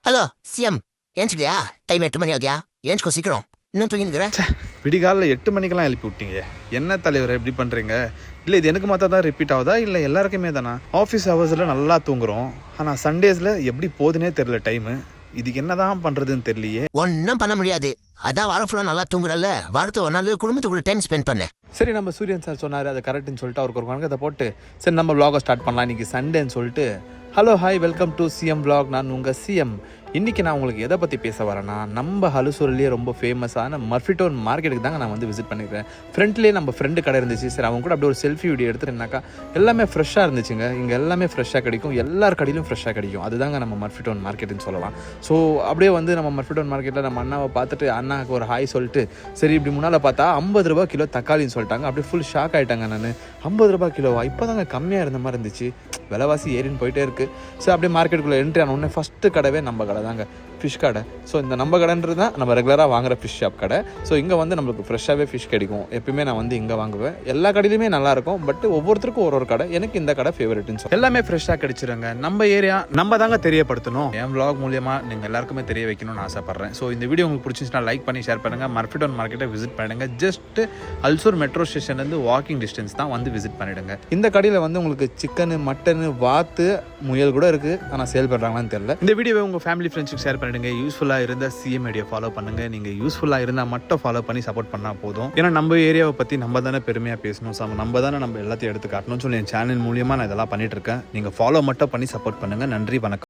Hello CM ஏஞ்சிக்கலையா? Time 8 மணி ஆகுதியா? ஏஞ்சிக்கோ சீக்கிரம். இன்னும் தூங்கிக்கிறேன். விடிகாலில் 8 மணிக்கெல்லாம் எழுப்பி விட்டீங்க. என்ன தலைவர் எப்படி பண்ணுறீங்க? இல்லை இது எனக்கு மாத்திரம் தான் ரிப்பீட் ஆகுதா இல்லை எல்லாருக்குமே தானா? ஆஃபீஸ் ஹவர்ஸில் நல்லா தூங்குறோம், ஆனால் சண்டேஸில் எப்படி போகுதுன்னே தெரியல டைமு. இதுக்கு என்னதான் பண்ணுறதுன்னு தெரியலையே. ஒன்றும் பண்ண முடியாது. அதான் வாரம் ஃபுல்லாக நல்லா தூங்குறல்ல, வாரத்தை ஒரு நாள் குடும்பத்துக்குள்ள டைம் ஸ்பெண்ட் பண்ணேன். சரி, நம்ம சூரியன் சார் சொன்னார் அது கரெக்டுன்னு சொல்லிட்டு அவருக்கு ஒரு வணக்கத்தை போட்டு சரி நம்ம vlog ஸ்டார்ட் பண்ணலாம். இன்றைக்கி சண்டேன்னு சொல்லிட்டு hello hi welcome to CM vlog. நான் உங்கள் சிஎம். இன்றைக்கி நான் உங்களுக்கு எதை பற்றி பேச வரேன்னா, நம்ம ஹலுசூர்லேயே ரொம்ப ஃபேமஸான மர்ஃபிடோன் மார்க்கெட்டுக்கு தாங்க நான் வந்து விசிட் பண்ணியிருக்கேன். ஃப்ரெண்ட்லேயே நம்ம ஃப்ரெண்டு கடை இருந்துச்சு. சரி அவங்க கூட அப்படியே ஒரு செல்ஃபி வீடியோ எடுத்துட்டுனாக்கா எல்லாமே ஃப்ரெஷ்ஷாக இருந்துச்சுங்க. இங்கே எல்லாமே ஃப்ரெஷ்ஷாக கிடைக்கும், எல்லார் கடையிலும் ஃப்ரெஷ்ஷாக கிடைக்கும். அதுதாங்க நம்ம மர்ஃபிடோன் மார்க்கெட்டுன்னு சொல்லலாம். ஸோ அப்படியே வந்து நம்ம மர்ஃபிடோன் மார்க்கெட்டில் நம்ம அண்ணாவை பார்த்துட்டு அண்ணாவுக்கு ஒரு ஹாய் சொல்லிட்டு சரி இப்படி முன்னால் பார்த்தா 50 ரூபா கிலோ தக்காளின்னு சொல்லிட்டாங்க. அப்படியே ஃபுல் ஷாக் ஆகிட்டாங்க. நான் 50 ரூபா கிலோவா? இப்போ தாங்க கம்மியாக இருந்த மாதிரி இருந்துச்சு, விலைவாசி ஏறின்னு போயிட்டே இருக்குது. ஸோ அப்படியே மார்க்கெட்டுக்குள்ளே என்ட்ரி ஆன உடனே ஃபஸ்ட்டு கடவே நம்ம கடை தாங்க, ஃபிஷ் கடை. ஸோ இந்த நம்ம கடைன்றது தான் நம்ம ரெகுலராக வாங்குற ஃபிஷ் ஷாப் கடை. ஸோ இங்கே வந்து நம்மளுக்கு ஃப்ரெஷ்ஷாகவே ஃபிஷ் கிடைக்கும். எப்பயுமே நான் வந்து இங்கே வாங்குவேன். எல்லா கடையிலுமே நல்லாயிருக்கும், பட் ஒவ்வொருத்தருக்கும் ஒரு கடை. எனக்கு இந்த கடை ஃபேவரெட்னு சொல்லி எல்லாமே ஃப்ரெஷ்ஷாக கிடைச்சிருங்க. நம்ம ஏரியா நம்ம தாங்க தெரியப்படுத்தணும். என் vlog மூலியமாக நீங்கள் எல்லாருக்குமே தெரிய வைக்கணும்னு ஆசைப்பட்றேன். ஸோ இந்த வீடியோ உங்களுக்கு பிடிச்சிச்சுன்னா லைக் பண்ணி ஷேர் பண்ணுங்கள். மர்ஃபிடோன் மார்க்கெட்டை விசிட் பண்ணிடுங்க. ஜஸ்ட் அல்சூர் மெட்ரோ ஸ்டேஷன்லேருந்து வாக்கிங் டிஸ்டன்ஸ் தான், வந்து விசிட் பண்ணிவிடுங்க. இந்த கடையில் வந்து உங்களுக்கு சிக்கனு, மட்டனு, வாத்து, முயல் கூட இருக்குது. ஆனால் சேல் பண்ணுறாங்களான்னு தெரியல. இந்த வீடியோவை உங்கள் ஃபேமிலி ஃப்ரெண்ட்ஸுக்கு ஷேர் பண்ணிடுங்க. யூஸ்ஃபுல்லாக இருந்தால் சிஎம் ஐடியா ஃபாலோ பண்ணுங்கள். நீங்கள் யூஸ்ஃபுல்லாக இருந்தால் மட்டும் ஃபாலோ பண்ணி சப்போர்ட் பண்ணால் போதும். ஏன்னா நம்ம ஏரியாவை பற்றி நம்ம தானே பெருமையாக பேசணும். நம்ம தானே நம்ம எல்லாத்தையும் எடுத்து காட்டணும்னு சொல்லி என் சேனல் மூலியமாக நான் இதெல்லாம் பண்ணிட்டு இருக்கேன். நீங்கள் ஃபாலோ மட்டும் பண்ணி சப்போர்ட் பண்ணுங்கள். நன்றி, வணக்கம்.